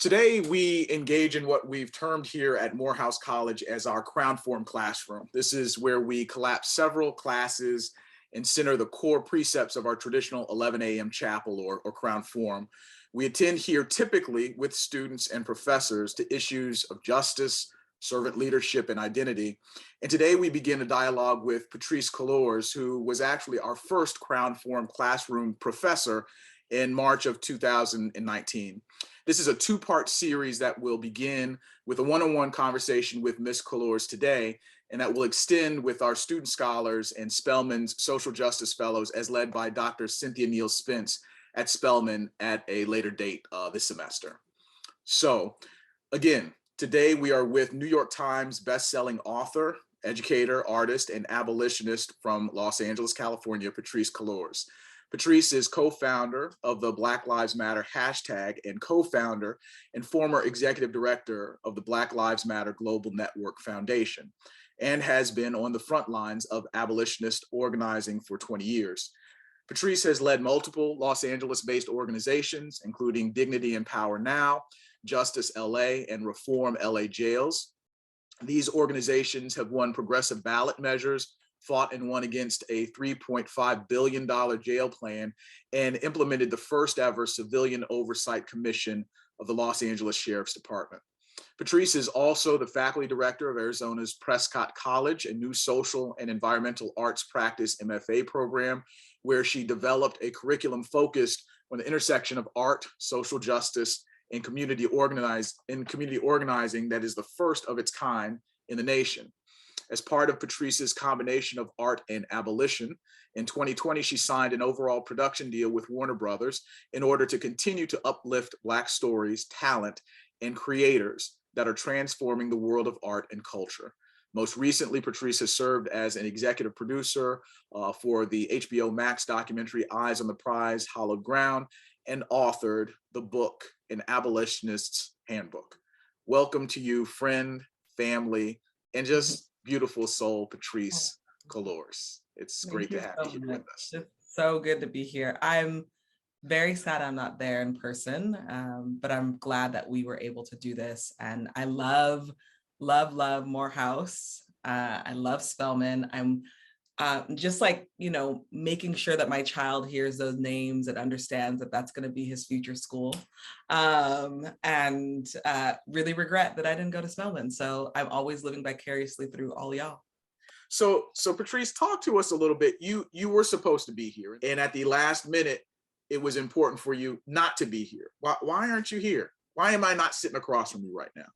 Today, we engage in what we've termed here at Morehouse College as our Crown Form classroom. This is where we collapse several classes and center the core precepts of our traditional 11 a.m. chapel or Crown Form. We attend here typically with students and professors to issues of justice, servant leadership, and identity. And today we begin a dialogue with Patrisse Cullors, who was actually our first Crown Form classroom professor in March of 2019. This is a two-part series that will begin with a one-on-one conversation with Ms. Cullors today, and that will extend with our student scholars and Spelman's social justice fellows as led by Dr. Cynthia Neal Spence at Spelman at a later date this semester. So again, today we are with New York Times bestselling author, educator, artist, and abolitionist from Los Angeles, California, Patrisse Cullors. Patrisse is co-founder of the Black Lives Matter hashtag and co-founder and former executive director of the Black Lives Matter Global Network Foundation, and has been on the front lines of abolitionist organizing for 20 years. Patrisse has led multiple Los Angeles-based organizations, including Dignity and Power Now, Justice LA, and Reform LA Jails. These organizations have won progressive ballot measures, fought and won against a $3.5 billion jail plan, and implemented the first ever civilian oversight commission of the Los Angeles Sheriff's Department. Patrisse is also the faculty director of Arizona's Prescott College, a new social and environmental arts practice MFA program, where she developed a curriculum focused on the intersection of art, social justice, and community organizing that is the first of its kind in the nation. As part of Patrisse's combination of art and abolition, in 2020, she signed an overall production deal with Warner Brothers in order to continue to uplift Black stories, talent, and creators that are transforming the world of art and culture. Most recently, Patrisse has served as an executive producer for the HBO Max documentary Eyes on the Prize, Hallowed Ground, and authored the book, An Abolitionist's Handbook. Welcome to you, friend, family, and just beautiful soul, Patrisse Cullors. It's great to have you here with us. It's so good to be here. I'm very sad I'm not there in person, but I'm glad that we were able to do this. And I love Morehouse. I love Spelman. I'm just like, making sure that my child hears those names and understands that that's going to be his future school. And really regret that I didn't go to Spelman. So I'm always living vicariously through all y'all. So Patrisse, talk to us a little bit. You were supposed to be here, and at the last minute, it was important for you not to be here. Why aren't you here? Why am I not sitting across from you right now?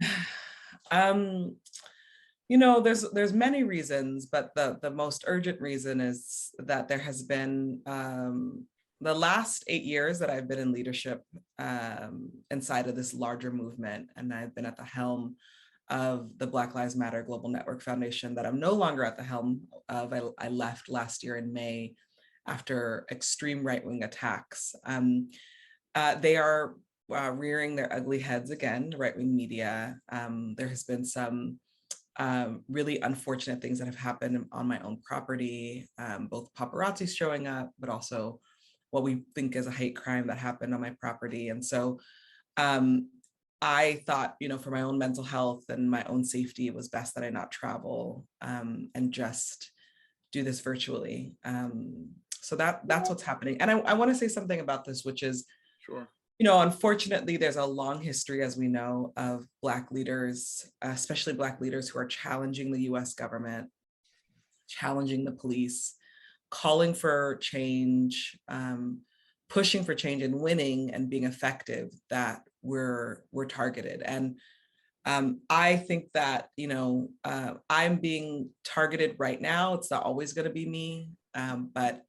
There's many reasons, but the most urgent reason is that there has been the last 8 years that I've been in leadership inside of this larger movement, and I've been at the helm of the Black Lives Matter Global Network Foundation that I'm no longer at the helm of. I left last year in May after extreme right-wing attacks. They are rearing their ugly heads again, right-wing media. There has been some really unfortunate things that have happened on my own property, both paparazzi showing up, but also what we think is a hate crime that happened on my property. And so I thought, for my own mental health and my own safety, it was best that I not travel and just do this virtually. So that's what's happening. And I want to say something about this, which is, sure. Unfortunately, there's a long history, as we know, of Black leaders, especially Black leaders who are challenging the US government, challenging the police, calling for change, pushing for change and winning and being effective, that we're targeted. And I think that, I'm being targeted right now. It's not always going to be me, but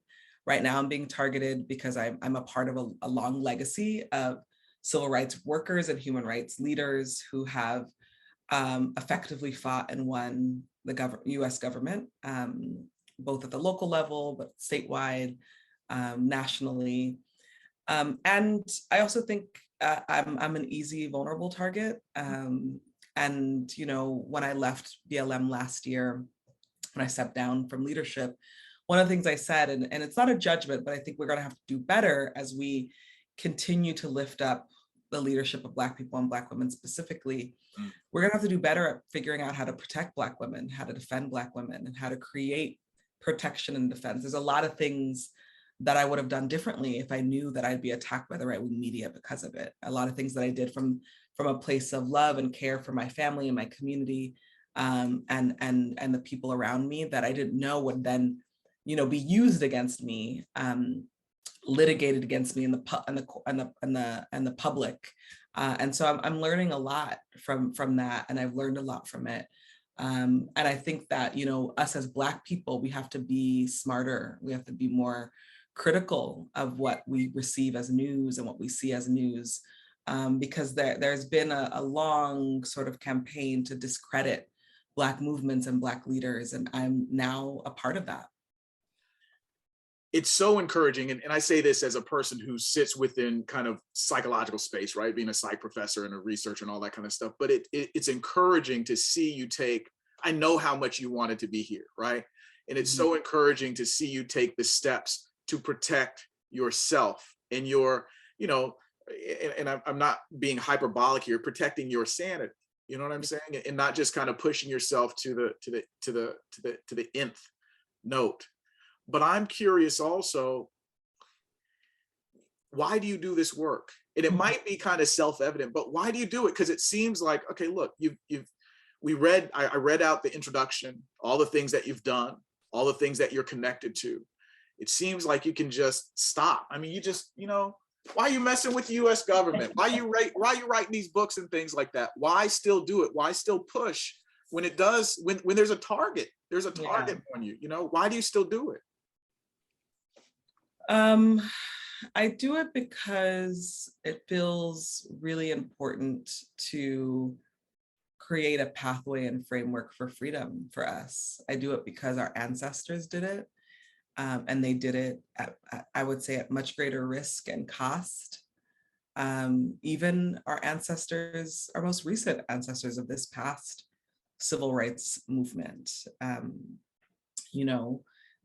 right now I'm being targeted because I'm a part of a long legacy of civil rights workers and human rights leaders who have effectively fought and won the US government, both at the local level, but statewide, nationally. And I also think I'm an easy, vulnerable target. And, when I left BLM last year, when I stepped down from leadership, one of the things I said, and it's not a judgment, but I think we're going to have to do better as we continue to lift up the leadership of Black people and Black women specifically, Mm. we're gonna have to do better at figuring out how to protect Black women, how to defend Black women, and how to create protection and defense. There's a lot of things that I would have done differently if I knew that I'd be attacked by the right-wing media because of it. A lot of things that I did from a place of love and care for my family and my community, and the people around me that I didn't know would then, be used against me, litigated against me in the public. And so I'm learning a lot from that, and I've learned a lot from it. And I think that, us as Black people, we have to be smarter. We have to be more critical of what we receive as news and what we see as news, because there's been a long sort of campaign to discredit Black movements and Black leaders, and I'm now a part of that. It's so encouraging, and I say this as a person who sits within kind of psychological space, right? Being a psych professor and a researcher and all that kind of stuff, but it's encouraging to see you take, I know how much you wanted to be here, right? And it's so encouraging to see you take the steps to protect yourself and your, and I'm not being hyperbolic here, protecting your sanity. You know what I'm saying? And not just kind of pushing yourself to the nth note. But I'm curious also, why do you do this work? And it might be kind of self-evident, but why do you do it? Because it seems like, okay, look, I read out the introduction, all the things that you've done, all the things that you're connected to. It seems like you can just stop. I mean, you just, why are you messing with the US government? Why are you writing these books and things like that? Why still do it? Why still push when it does, when there's a target, on you, why do you still do it? I do it because it feels really important to create a pathway and framework for freedom for us. I do it because our ancestors did it, and they did it at, I would say, at much greater risk and cost. Even our ancestors, our most recent ancestors of this past civil rights movement,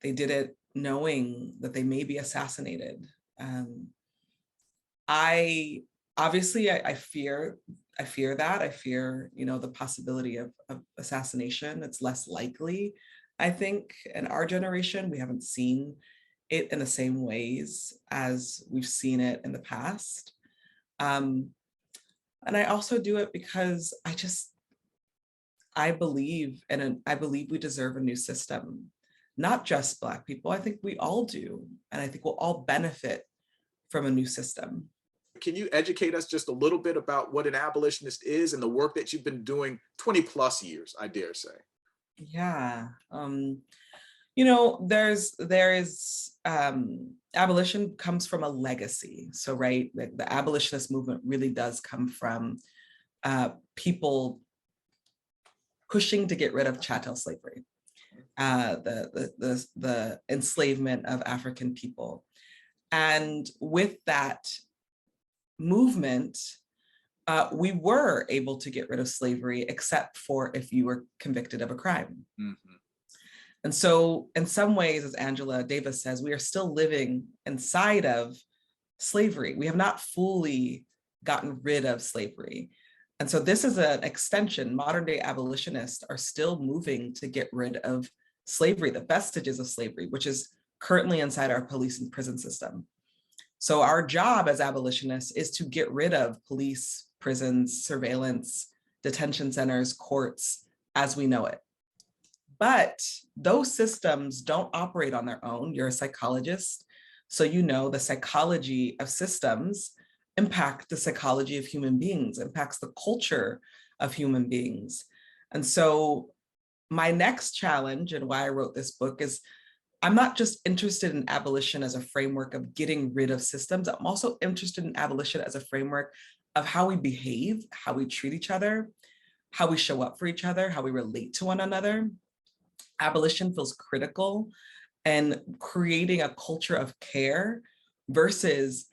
they did it knowing that they may be assassinated. I fear that. I fear, the possibility of assassination. It's less likely, I think, in our generation. We haven't seen it in the same ways as we've seen it in the past. And I also do it because I believe we deserve a new system. Not just Black people, I think we all do. And I think we'll all benefit from a new system. Can you educate us just a little bit about what an abolitionist is and the work that you've been doing 20 plus years, I dare say? Yeah. Abolition comes from a legacy. So, right, the abolitionist movement really does come from people pushing to get rid of chattel slavery. The enslavement of African people. And with that movement, we were able to get rid of slavery, except for if you were convicted of a crime. Mm-hmm. And so in some ways, as Angela Davis says, we are still living inside of slavery. We have not fully gotten rid of slavery. And so this is an extension. Modern day abolitionists are still moving to get rid of slavery, the vestiges of slavery, which is currently inside our police and prison system. So our job as abolitionists is to get rid of police, prisons, surveillance, detention centers, courts, as we know it. But those systems don't operate on their own. You're a psychologist, so the psychology of systems impact the psychology of human beings, impacts the culture of human beings. And so my next challenge, and why I wrote this book, is I'm not just interested in abolition as a framework of getting rid of systems. I'm also interested in abolition as a framework of how we behave, how we treat each other, how we show up for each other, how we relate to one another. Abolition feels critical and creating a culture of care versus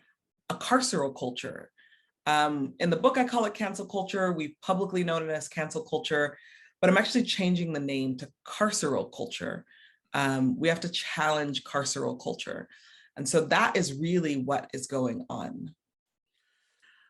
a carceral culture. In the book, I call it cancel culture. We've publicly known it as cancel culture, but I'm actually changing the name to carceral culture. We have to challenge carceral culture. And so that is really what is going on.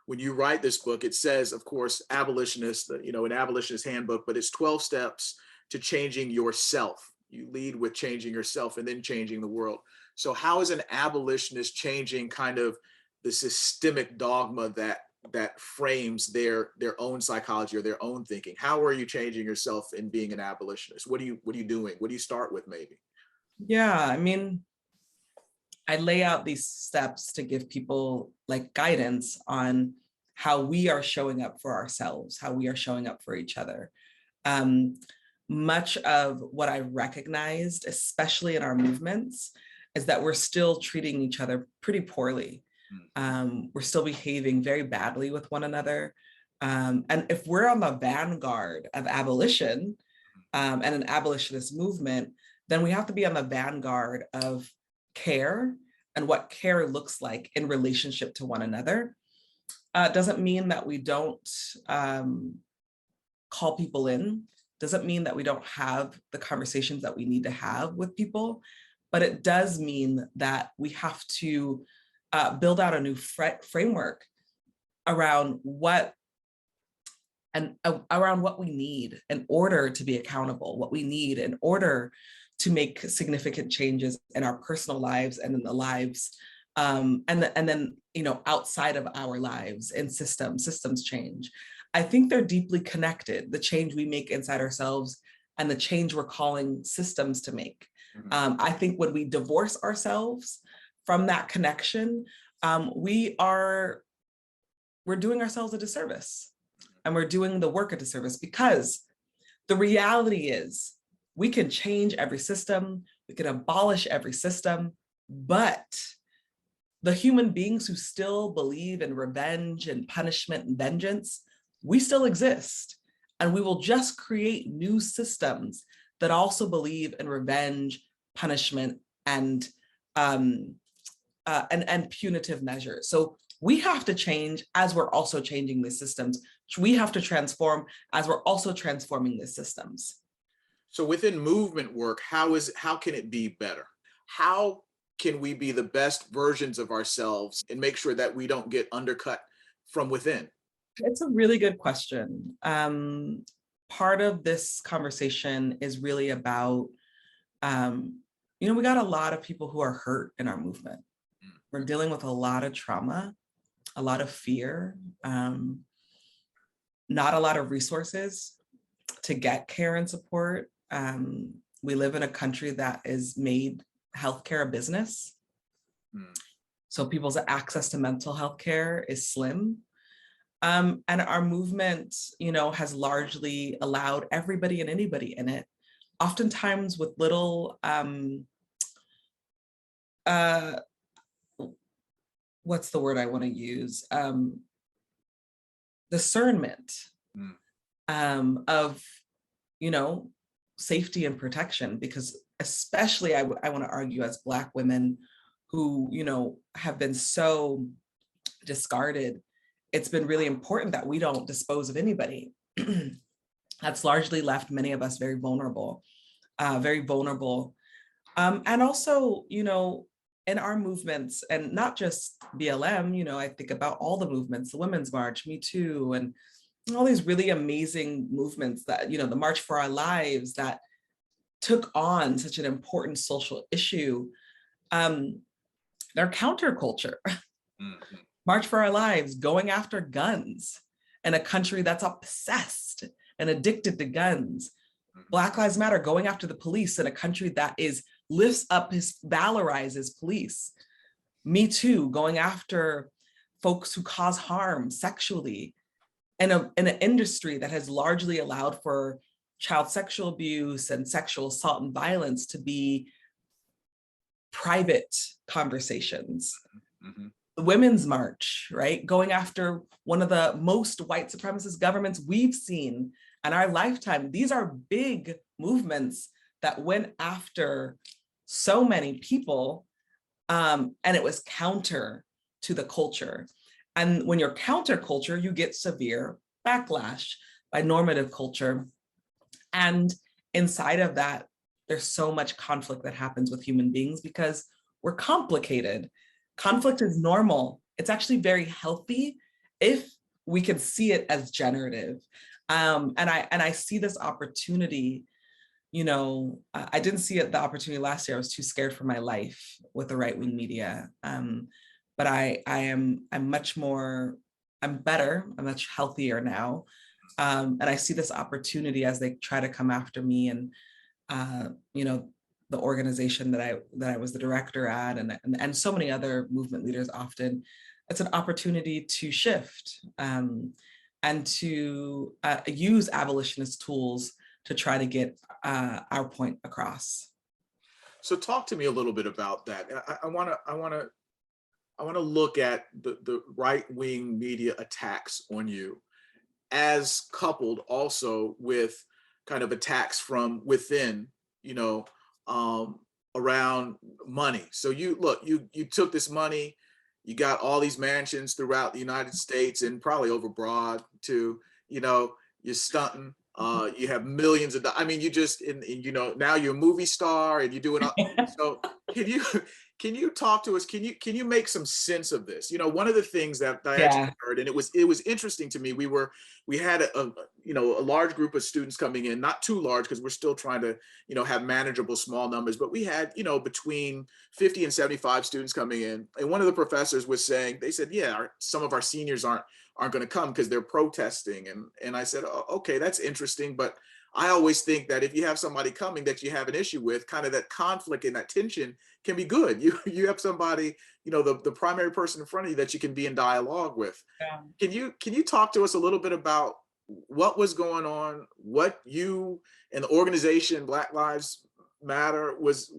when you write this book, it says, of course, abolitionist, an abolitionist handbook, but it's 12 steps to changing yourself. You lead with changing yourself and then changing the world. So how is an abolitionist changing kind of the systemic dogma that frames their own psychology or their own thinking? How are you changing yourself in being an abolitionist? What are you doing? What do you start with, maybe? Yeah, I mean, I lay out these steps to give people like guidance on how we are showing up for ourselves, how we are showing up for each other. Um, Much of what I recognized, especially in our movements, is that we're still treating each other pretty poorly. We're still behaving very badly with one another. And if we're on the vanguard of abolition and an abolitionist movement, then we have to be on the vanguard of care and what care looks like in relationship to one another. Doesn't mean that we don't call people in, doesn't mean that we don't have the conversations that we need to have with people, but it does mean that we have to build out a new framework around what around what we need in order to be accountable, what we need in order to make significant changes in our personal lives and in the lives, and then outside of our lives in systems change. I think they're deeply connected, the change we make inside ourselves and the change we're calling systems to make. I think when we divorce ourselves from that connection, we're doing ourselves a disservice, and we're doing the work a disservice, because the reality is we can change every system, we can abolish every system, but the human beings who still believe in revenge and punishment and vengeance, we still exist. And we will just create new systems that also believe in revenge, punishment, and punitive measures. So we have to change as we're also changing these systems. We have to transform as we're also transforming these systems. So within movement work, how can it be better? How can we be the best versions of ourselves and make sure that we don't get undercut from within? It's a really good question. Part of this conversation is really about, we got a lot of people who are hurt in our movement. We're dealing with a lot of trauma, a lot of fear, not a lot of resources to get care and support. We live in a country that is made healthcare a business. So people's access to mental health care is slim. And our movement, has largely allowed everybody and anybody in it, oftentimes with little, what's the word I want to use? Discernment of, safety and protection, because especially I want to argue as Black women who, have been so discarded, it's been really important that we don't dispose of anybody. That's largely left many of us very vulnerable. And also, in our movements, and not just BLM, I think about all the movements, the Women's March, Me Too, and all these really amazing movements that, the March for Our Lives that took on such an important social issue. They're counterculture. March for Our Lives, going after guns in a country that's obsessed and addicted to guns. Black Lives Matter, going after the police in a country that valorizes police. Me Too, going after folks who cause harm sexually in an industry that has largely allowed for child sexual abuse and sexual assault and violence to be private conversations. The Women's March, right? Going after one of the most white supremacist governments we've seen in our lifetime. These are big movements that went after so many people, and it was counter to the culture. And when you're counterculture, you get severe backlash by normative culture. And inside of that, there's so much conflict that happens with human beings because we're complicated. Conflict is normal. It's actually very healthy if we can see it as generative. And I see this opportunity. I didn't see it, the opportunity last year. I was too scared for my life with the right-wing media. But I'm better, I'm much healthier now. And I see this opportunity as they try to come after me and, the organization that I was the director at, and so many other movement leaders often. It's an opportunity to shift and to use abolitionist tools to try to get our point across. So talk to me a little bit about that. I want to look at the right-wing media attacks on you, as coupled also with kind of attacks from within, around money. So you took this money, you got all these mansions throughout the United States and probably over abroad too. You're stunting. You have millions of dollars. I mean, you just, now you're a movie star and you're doing. So can you talk to us? Can you make some sense of this? One of the things that I actually heard, and it was interesting to me. We had a large group of students coming in, not too large because we're still trying to have manageable small numbers, but we had between 50 and 75 students coming in. And one of the professors was saying, they said, yeah, some of our seniors aren't going to come because they're protesting. And I said, oh, okay, that's interesting. But I always think that if you have somebody coming that you have an issue with, kind of that conflict and that tension can be good. You have somebody, the primary person in front of you that you can be in dialogue with. Yeah. Can you talk to us a little bit about what was going on, what you and the organization Black Lives Matter was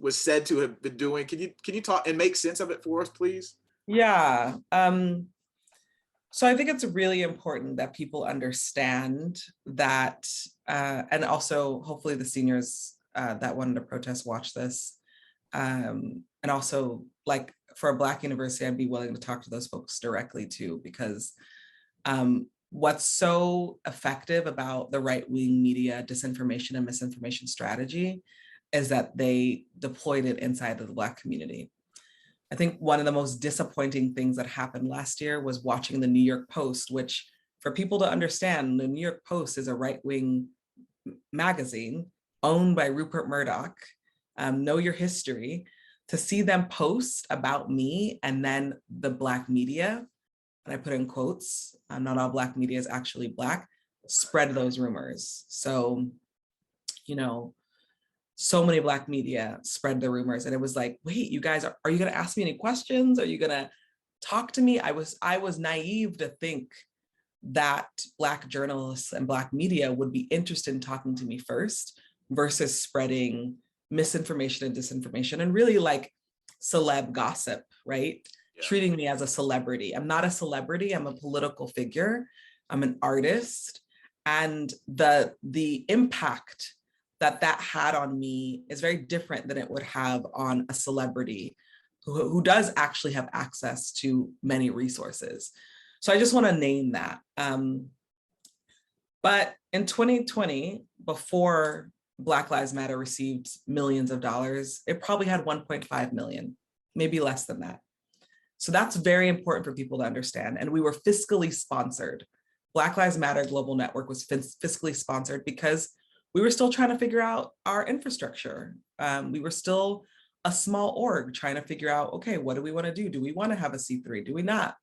said to have been doing? Can you talk and make sense of it for us, please? Yeah. So I think it's really important that people understand that, and also hopefully the seniors that wanted to protest watch this. And also, like, for a Black university, I'd be willing to talk to those folks directly too, because what's so effective about the right-wing media disinformation and misinformation strategy is that they deployed it inside of the Black community. I think one of the most disappointing things that happened last year was watching the New York Post, which, for people to understand, the New York Post is a right-wing magazine owned by Rupert Murdoch. Know your history. To see them post about me and then the Black media, and I put in quotes, not all Black media is actually Black, spread those rumors. So, so many Black media spread the rumors, and it was like, wait, you guys, are you going to ask me any questions? Are you going to talk to me? I was naive to think that Black journalists and Black media would be interested in talking to me first versus spreading misinformation and disinformation and really like celeb gossip, right? Yeah. Treating me as a celebrity. I'm not a celebrity, I'm a political figure. I'm an artist. And the impact that had on me is very different than it would have on a celebrity who does actually have access to many resources. So I just want to name that. But in 2020, before Black Lives Matter received millions of dollars, it probably had 1.5 million, maybe less than that. So that's very important for people to understand. And we were fiscally sponsored. Black Lives Matter Global Network was fiscally sponsored because we were still trying to figure out our infrastructure. We were still a small org trying to figure out, okay, what do we want to do? Do we want to have a C3? Do we not?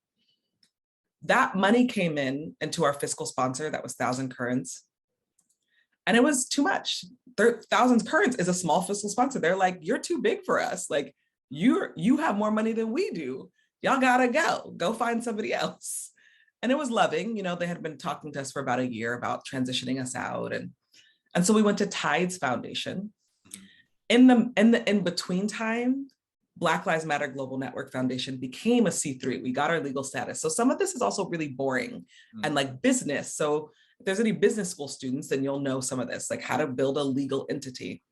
That money came into our fiscal sponsor, that was Thousand Currents. And it was too much. Thousand Currents is a small fiscal sponsor. They're like, you're too big for us. Like, you have more money than we do. Y'all gotta go find somebody else. And it was loving. They had been talking to us for about a year about transitioning us out. And so we went to Tides Foundation. In the in-between time, Black Lives Matter Global Network Foundation became a C3. We got our legal status. So some of this is also really boring and like business. So if there's any business school students, then you'll know some of this, like how to build a legal entity.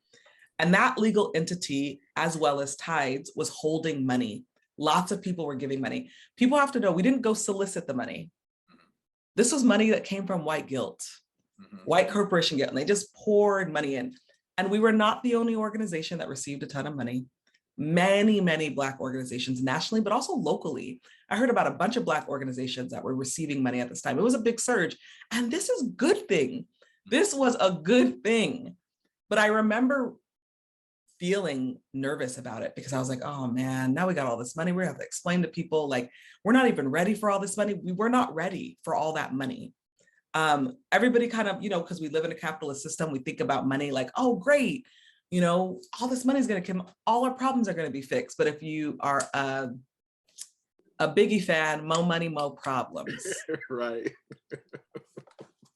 And that legal entity, as well as Tides, was holding money. Lots of people were giving money. People have to know, we didn't go solicit the money. This was money that came from white guilt, white corporation guilt, and they just poured money in. And we were not the only organization that received a ton of money. many, many Black organizations nationally, but also locally. I heard about a bunch of Black organizations that were receiving money at this time. It was a big surge. And this is a good thing. This was a good thing. But I remember feeling nervous about it because I was like, oh man, now we got all this money. We have to explain to people, like, we're not even ready for all this money. We were not ready for all that money. Everybody kind of, because we live in a capitalist system, we think about money like, oh, great. All this money is going to come, all our problems are going to be fixed. But if you are a Biggie fan, mo money, mo problems. Right.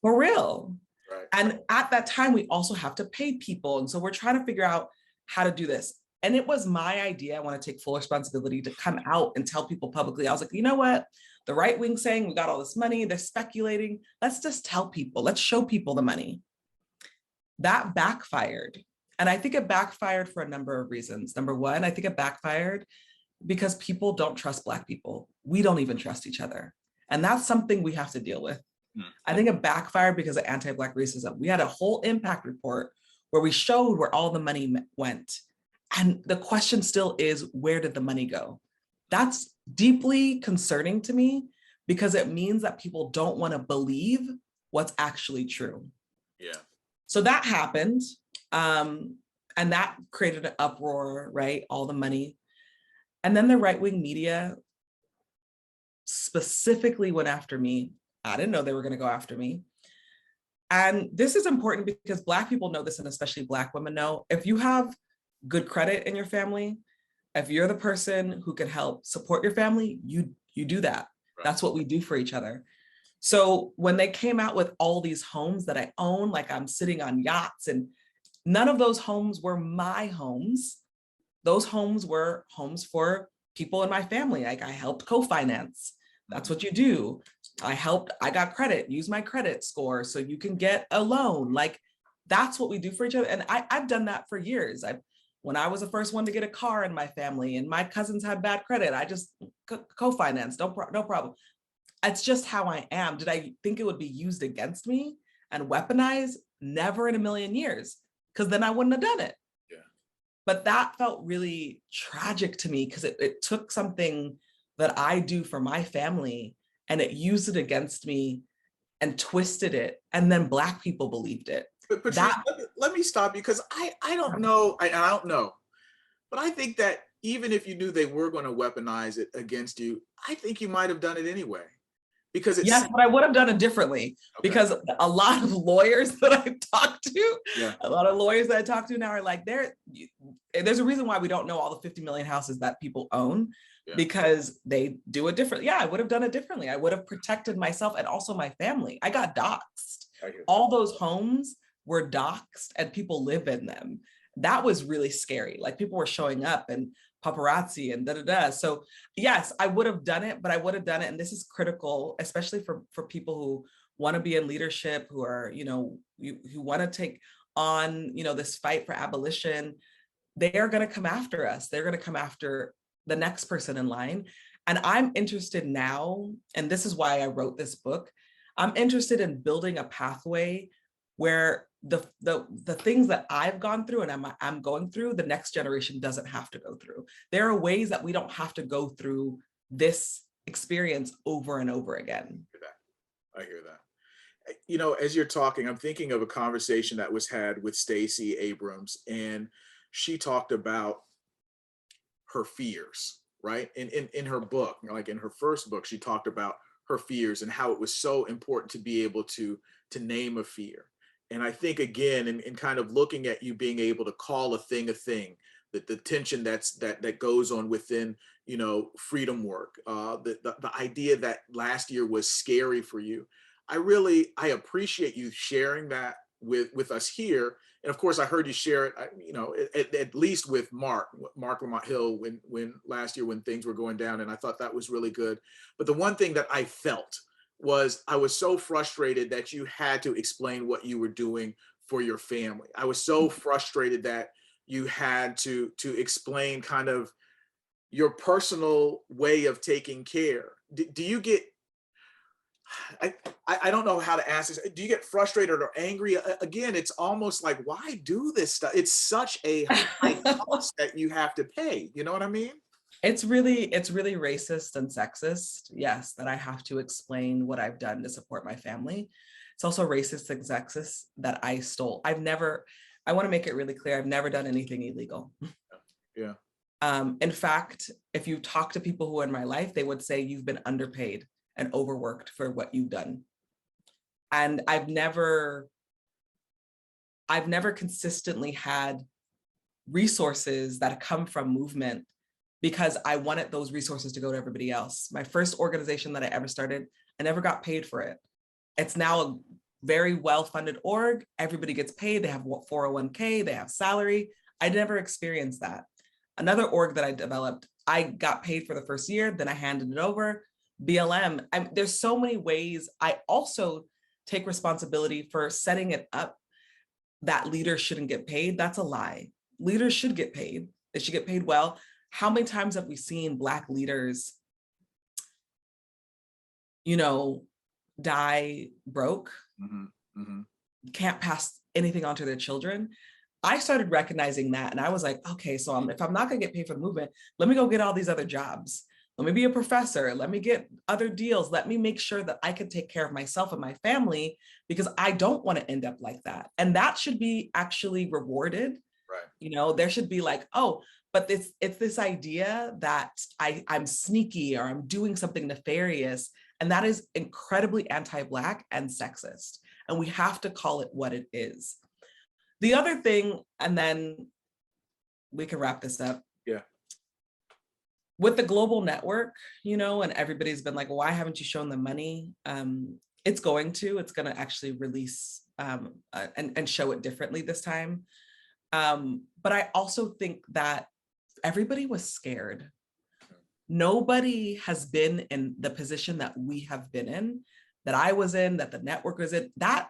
For real. Right. And at that time, we also have to pay people. And so we're trying to figure out how to do this. And it was my idea. I want to take full responsibility to come out and tell people publicly. I was like, you know what? The right wing saying we got all this money, they're speculating. Let's just tell people, let's show people the money. That backfired. And I think it backfired for a number of reasons. Number one, I think it backfired because people don't trust Black people. We don't even trust each other. And that's something we have to deal with. I think it backfired because of anti-Black racism. We had a whole impact report where we showed where all the money went. And the question still is, where did the money go? That's deeply concerning to me because it means that people don't want to believe what's actually true. Yeah. So that happened. And that created an uproar, right? All the money. And then the right-wing media specifically went after me. I didn't know they were going to go after me. And this is important because Black people know this, and especially Black women know, if you have good credit in your family, if you're the person who can help support your family, you do that. Right. That's what we do for each other. So when they came out with all these homes that I own, like I'm sitting on yachts, and none of those homes were my homes. Those homes were homes for people in my family. Like I helped co-finance. That's what you do. I got credit, use my credit score so you can get a loan. Like that's what we do for each other. And I've done that for years. When I was the first one to get a car in my family and my cousins had bad credit, I just co-financed, no problem. It's just how I am. Did I think it would be used against me and weaponized? Never in a million years, because then I wouldn't have done it. Yeah. But that felt really tragic to me because it took something that I do for my family and it used it against me and twisted it. And then Black people believed it. But Patrisse, let me stop you because I don't know. I don't know. But I think that even if you knew they were going to weaponize it against you, I think you might have done it anyway. Because it's yes, but I would have done it differently. Okay. Because a lot of lawyers that I've talked to, a lot of lawyers that I talk to now are like, there's a reason why we don't know all the 50 million houses that people own, because they do it differently. Yeah, I would have done it differently. I would have protected myself and also my family. I got doxxed. All those homes were doxxed and people live in them. That was really scary. Like people were showing up and paparazzi and da-da-da. So yes, I would have done it, but I would have done it. And this is critical, especially for people who want to be in leadership, who are, who want to take on, this fight for abolition. They are going to come after us. They're going to come after the next person in line. And I'm interested now, and this is why I wrote this book, I'm interested in building a pathway where the things that I've gone through and I'm going through, the next generation doesn't have to go through. There are ways that we don't have to go through this experience over and over again. I hear that. As you're talking, I'm thinking of a conversation that was had with Stacey Abrams, and she talked about her fears, right? In her book, like in her first book, she talked about her fears and how it was so important to be able to name a fear. And I think, again, in kind of looking at you being able to call a thing, that the tension that goes on within, freedom work, the idea that last year was scary for you. I appreciate you sharing that with us here. And of course, I heard you share it, at least with Mark Lamont Hill when last year when things were going down. And I thought that was really good. But the one thing that I felt was I was so frustrated that you had to explain what you were doing for your family. I was so frustrated that you had to explain kind of your personal way of taking care. Do you get, I, I don't know how to ask this. Do you get frustrated or angry? Again, it's almost like, why do this stuff? It's such a high cost that you have to pay. You know what I mean? It's really racist and sexist, yes, that I have to explain what I've done to support my family. It's also racist and sexist that I stole. I want to make it really clear, I've never done anything illegal. Yeah. In fact, if you talk to people who are in my life, they would say you've been underpaid and overworked for what you've done. And I've never consistently had resources that come from movement because I wanted those resources to go to everybody else. My first organization that I ever started, I never got paid for it. It's now a very well-funded org. Everybody gets paid. They have 401k, they have salary. I never experienced that. Another org that I developed, I got paid for the first year, then I handed it over. BLM, there's so many ways. I also take responsibility for setting it up that leaders shouldn't get paid. That's a lie. Leaders should get paid. They should get paid well. How many times have we seen Black leaders, die broke, can't pass anything on to their children? I started recognizing that, and I was like, okay, so if I'm not gonna get paid for the movement, let me go get all these other jobs. Let me be a professor. Let me get other deals. Let me make sure that I can take care of myself and my family, because I don't want to end up like that. And that should be actually rewarded. Right. There should be like, oh, but it's this idea that I'm sneaky or I'm doing something nefarious. And that is incredibly anti-Black and sexist. And we have to call it what it is. The other thing, and then we can wrap this up. Yeah. With the global network, and everybody's been like, well, why haven't you shown them money? It's going to actually release and show it differently this time. But I also think that everybody was scared. Nobody has been in the position that we have been in, that I was in, that the network was in. That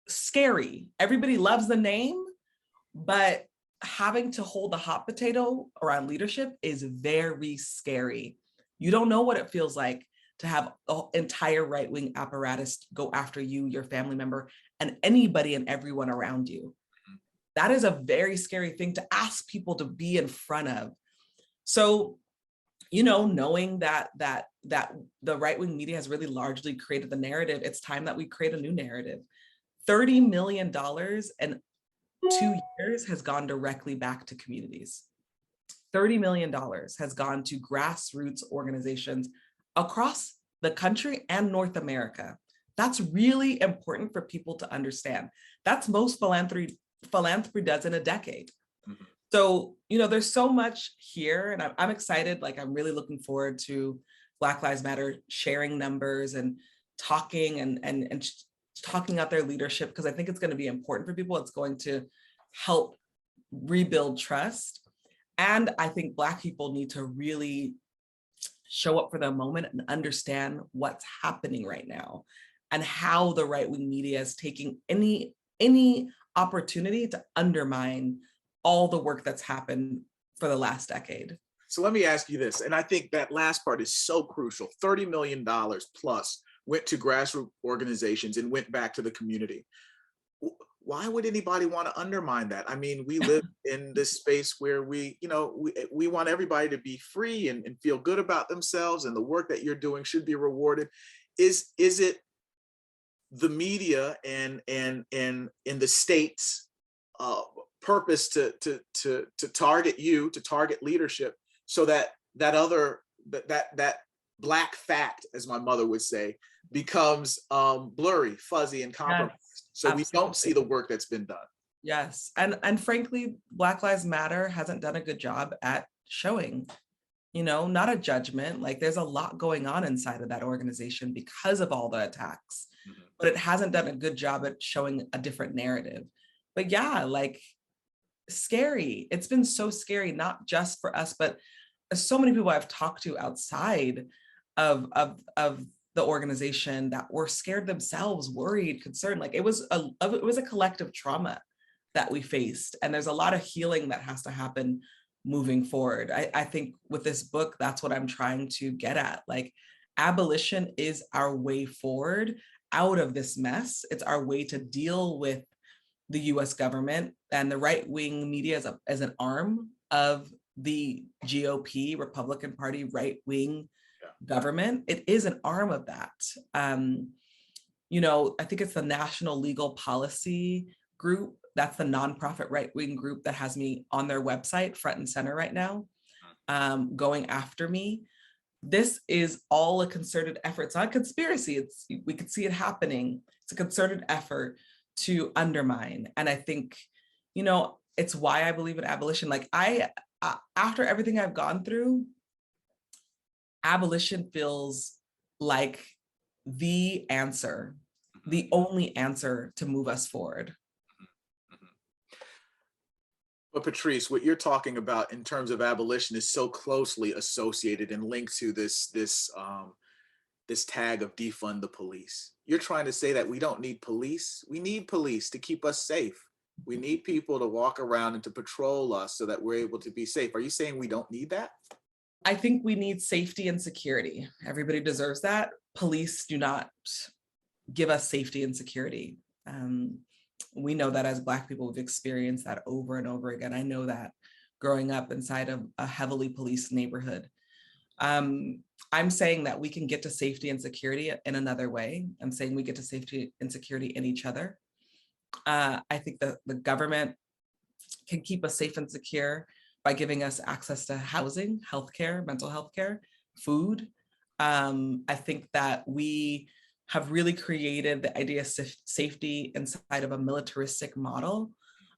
scary. Everybody loves the name, but having to hold the hot potato around leadership is very scary. You don't know what it feels like to have the entire right-wing apparatus go after you, your family member, and anybody and everyone around you. That is a very scary thing to ask people to be in front of. So, knowing that the right-wing media has really largely created the narrative, it's time that we create a new narrative. $30 million in 2 years has gone directly back to communities. $30 million has gone to grassroots organizations across the country and North America. That's really important for people to understand. That's most philanthropy does in a decade. Mm-hmm. So, there's so much here, and I'm excited. Like, I'm really looking forward to Black Lives Matter sharing numbers and talking and talking out their leadership, because I think it's going to be important for people. It's going to help rebuild trust. And I think Black people need to really show up for the moment and understand what's happening right now and how the right-wing media is taking any opportunity to undermine all the work that's happened for the last decade. So let me ask you this, and I think that last part is so crucial. $30 million plus went to grassroots organizations and went back to the community. Why would anybody want to undermine that? I mean, we live in this space where we want everybody to be free and feel good about themselves, and the work that you're doing should be rewarded. Is it the media and the state's purpose to target you, to target leadership, so that Black fact, as my mother would say, becomes blurry, fuzzy, and compromised? Yes, so absolutely. We don't see the work that's been done. Yes, and frankly, Black Lives Matter hasn't done a good job at showing, not a judgment. Like, there's a lot going on inside of that organization because of all the attacks, mm-hmm. but it hasn't done a good job at showing a different narrative. But yeah, like, scary. It's been so scary, not just for us, but so many people I've talked to outside of the organization that were scared themselves, worried, concerned. Like, it was a collective trauma that we faced, and there's a lot of healing that has to happen moving forward. I think with this book, that's what I'm trying to get at. Like, Abolition is our way forward out of this mess. It's our way to deal with the US government and the right-wing media as an arm of the GOP, Republican Party, right-wing government. It is an arm of that. I think it's the National Legal Policy Group. That's the nonprofit right-wing group that has me on their website front and center right now, going after me. This is all a concerted effort. It's not a conspiracy. We could see it happening. It's a concerted effort to undermine. And I think, it's why I believe in abolition. Like after everything I've gone through, abolition feels like the answer, the only answer to move us forward. But Patrisse, what you're talking about in terms of abolition is so closely associated and linked to this tag of defund the police. You're trying to say that we don't need police. We need police to keep us safe. We need people to walk around and to patrol us so that we're able to be safe. Are you saying we don't need that? I think we need safety and security. Everybody deserves that. Police do not give us safety and security. We know that as Black people, we've experienced that over and over again. I know that growing up inside of a heavily policed neighborhood. I'm saying that we can get to safety and security in another way. I'm saying we get to safety and security in each other. I think that the government can keep us safe and secure by giving us access to housing, healthcare, mental health care, food. I think that we have really created the idea of safety inside of a militaristic model.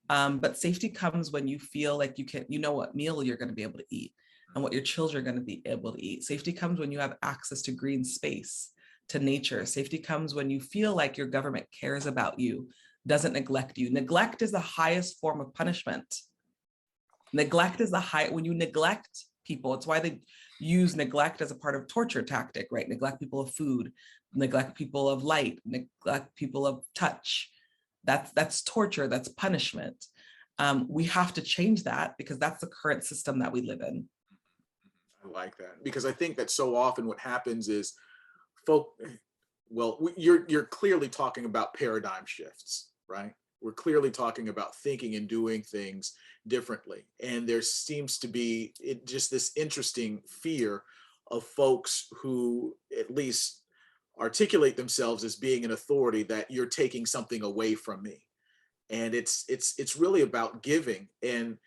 But safety comes when you feel like you know what meal you're going to be able to eat and what your children are going to be able to eat. Safety comes when you have access to green space, to nature. Safety comes when you feel like your government cares about you, doesn't neglect you. Neglect is the highest form of punishment. Neglect is when you neglect people. It's why they use neglect as a part of torture tactic, right? Neglect people of food, neglect people of light, neglect people of touch. That's torture, that's punishment. We have to change that because that's the current system that we live in. I like that because I think that so often what happens is you're clearly talking about paradigm shifts, right? We're clearly talking about thinking and doing things differently. And there seems to be just this interesting fear of folks who at least articulate themselves as being an authority that you're taking something away from me. And it's really about giving and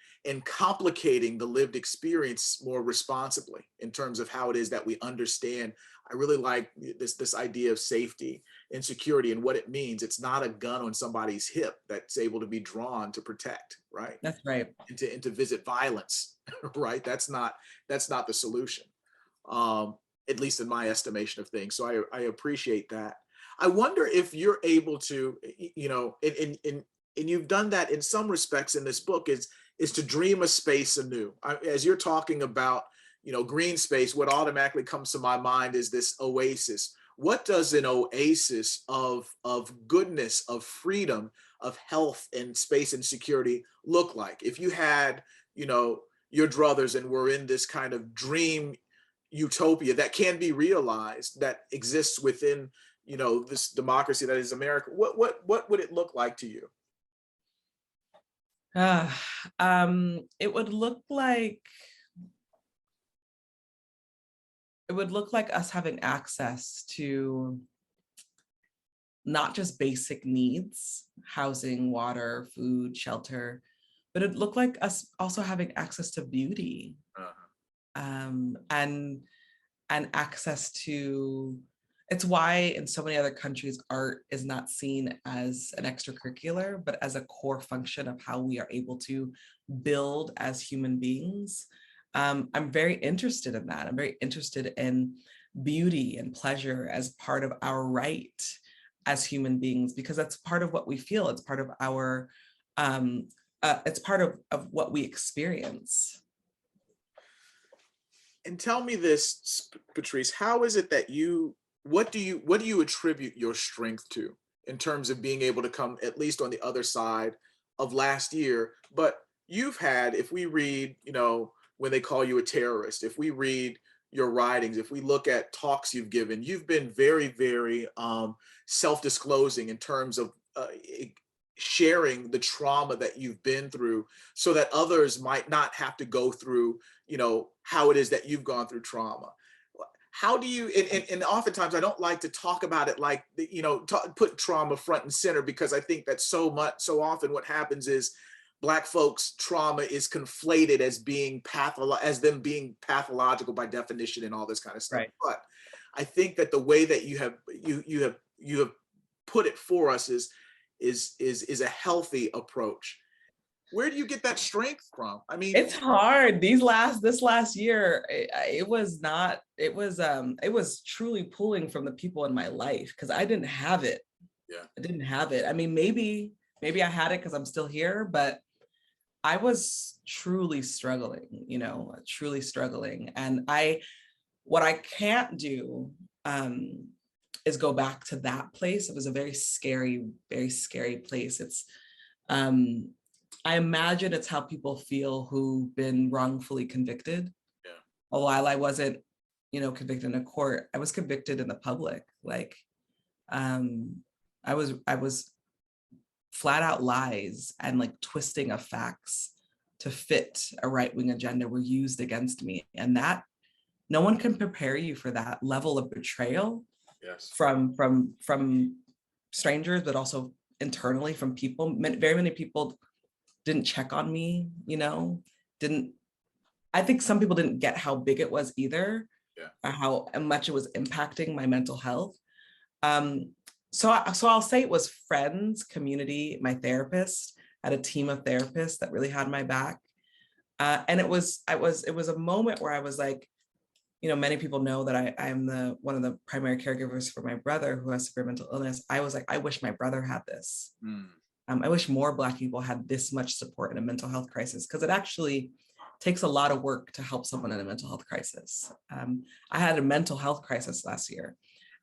complicating the lived experience more responsibly in terms of how it is that we understand. I really like this idea of safety and security and what it means. It's not a gun on somebody's hip that's able to be drawn to protect, right? That's right. And to visit violence, right? That's not the solution, at least in my estimation of things. So I appreciate that. I wonder if you're able to, and you've done that in some respects in this book, is to dream a space anew. As you're talking about, green space, what automatically comes to my mind is this oasis. What does an oasis of goodness, of freedom, of health and space and security look like? If you had, your druthers and were in this kind of dream utopia that can be realized, that exists within, this democracy that is America, what would it look like to you? It would look like us having access to not just basic needs, housing, water, food, shelter, but it looked like us also having access to beauty, and access to, it's why in so many other countries, art is not seen as an extracurricular, but as a core function of how we are able to build as human beings. I'm very interested in that. I'm very interested in beauty and pleasure as part of our right as human beings, because that's part of what we feel. It's part of our, it's part of what we experience. And tell me this, Patrisse, how is it that what do you attribute your strength to in terms of being able to come at least on the other side of last year? But you've had, if we read, when they call you a terrorist, if we read, your writings, if we look at talks you've given, you've been very, very self-disclosing in terms of sharing the trauma that you've been through so that others might not have to go through, how it is that you've gone through trauma. How do you, and oftentimes I don't like to talk about it like, put trauma front and center, because I think that so often what happens is Black folks' trauma is conflated as being them being pathological by definition and all this kind of stuff. Right. But I think that the way that you have put it for us is a healthy approach. Where do you get that strength from? I mean, it's hard. This last year, it was truly pulling from the people in my life, because I didn't have it. Yeah. I didn't have it. I mean, maybe I had it because I'm still here, but I was truly struggling, truly struggling. And what I can't do is go back to that place. It was a very scary place. It's, I imagine it's how people feel who've been wrongfully convicted. Yeah. While I wasn't, convicted in a court, I was convicted in the public. Like, I was flat out lies and like twisting of facts to fit a right-wing agenda were used against me. And that no one can prepare you for that level of betrayal. Yes. From strangers, but also internally from people. Very many people didn't check on me, I think some people didn't get how big it was either, or how much it was impacting my mental health. So I'll say it was friends, community, my therapist. I had a team of therapists that really had my back. And it was a moment where I was like, many people know that I'm one of the primary caregivers for my brother who has severe mental illness. I was like, I wish my brother had this. I wish more Black people had this much support in a mental health crisis, because it actually takes a lot of work to help someone in a mental health crisis. I had a mental health crisis last year,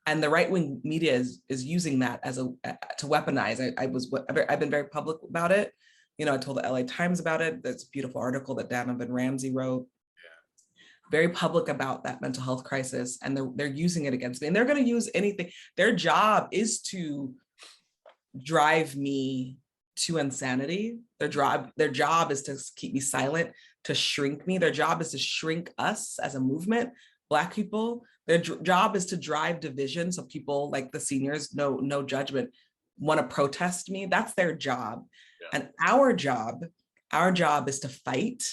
and the right-wing media is using that to weaponize. I've been very public about it. I told the LA Times about it. There's a beautiful article that Donovan Ramsey wrote. Very public about that mental health crisis, and they're using it against me, and they're going to use anything. Their job is to drive me to insanity. Their job is to keep me silent, to shrink me. Their job is to shrink us as a movement, Black people. Their job is to drive division, so people like the seniors, no judgment, want to protest me. That's their job. Yeah. And our job is to fight,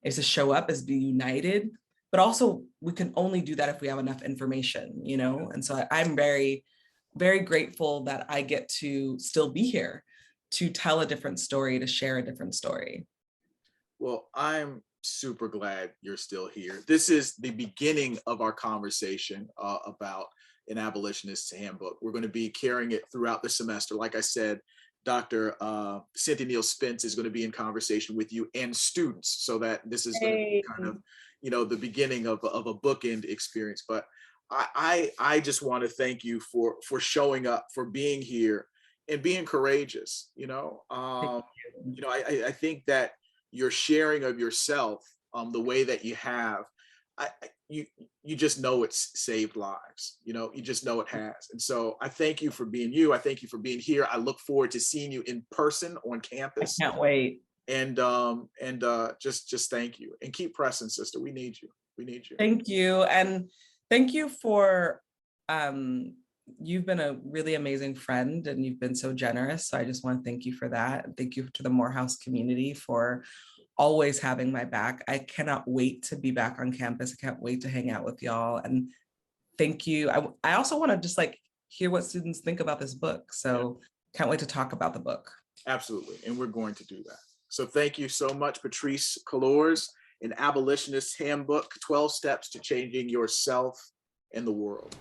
is to show up, is be united. But also, we can only do that if we have enough information, And so I'm very, very grateful that I get to still be here to tell a different story, to share a different story. Well, I'm super glad you're still here. This is the beginning of our conversation about an abolitionist's handbook. We're going to be carrying it throughout the semester. Like I said, Dr. Cynthia Neal Spence is going to be in conversation with you and students, so that this is going to be kind of, the beginning of a bookend experience. But I just want to thank you for showing up, for being here and being courageous. I think that your sharing of yourself, the way that you have, you just know it's saved lives. You just know it has. And so I thank you for being you. I thank you for being here. I look forward to seeing you in person on campus. I can't wait. And just thank you, and keep pressing, sister. We need you. We need you. Thank you. And thank you for, you've been a really amazing friend, and you've been so generous. So I just want to thank you for that. Thank you to the Morehouse community for always having my back. I cannot wait to be back on campus. I can't wait to hang out with y'all. And thank you. I also want to just hear what students think about this book. So can't wait to talk about the book. Absolutely. And we're going to do that. So thank you so much, Patrisse Cullors, An Abolitionist's Handbook, 12 Steps to Changing Yourself and the World.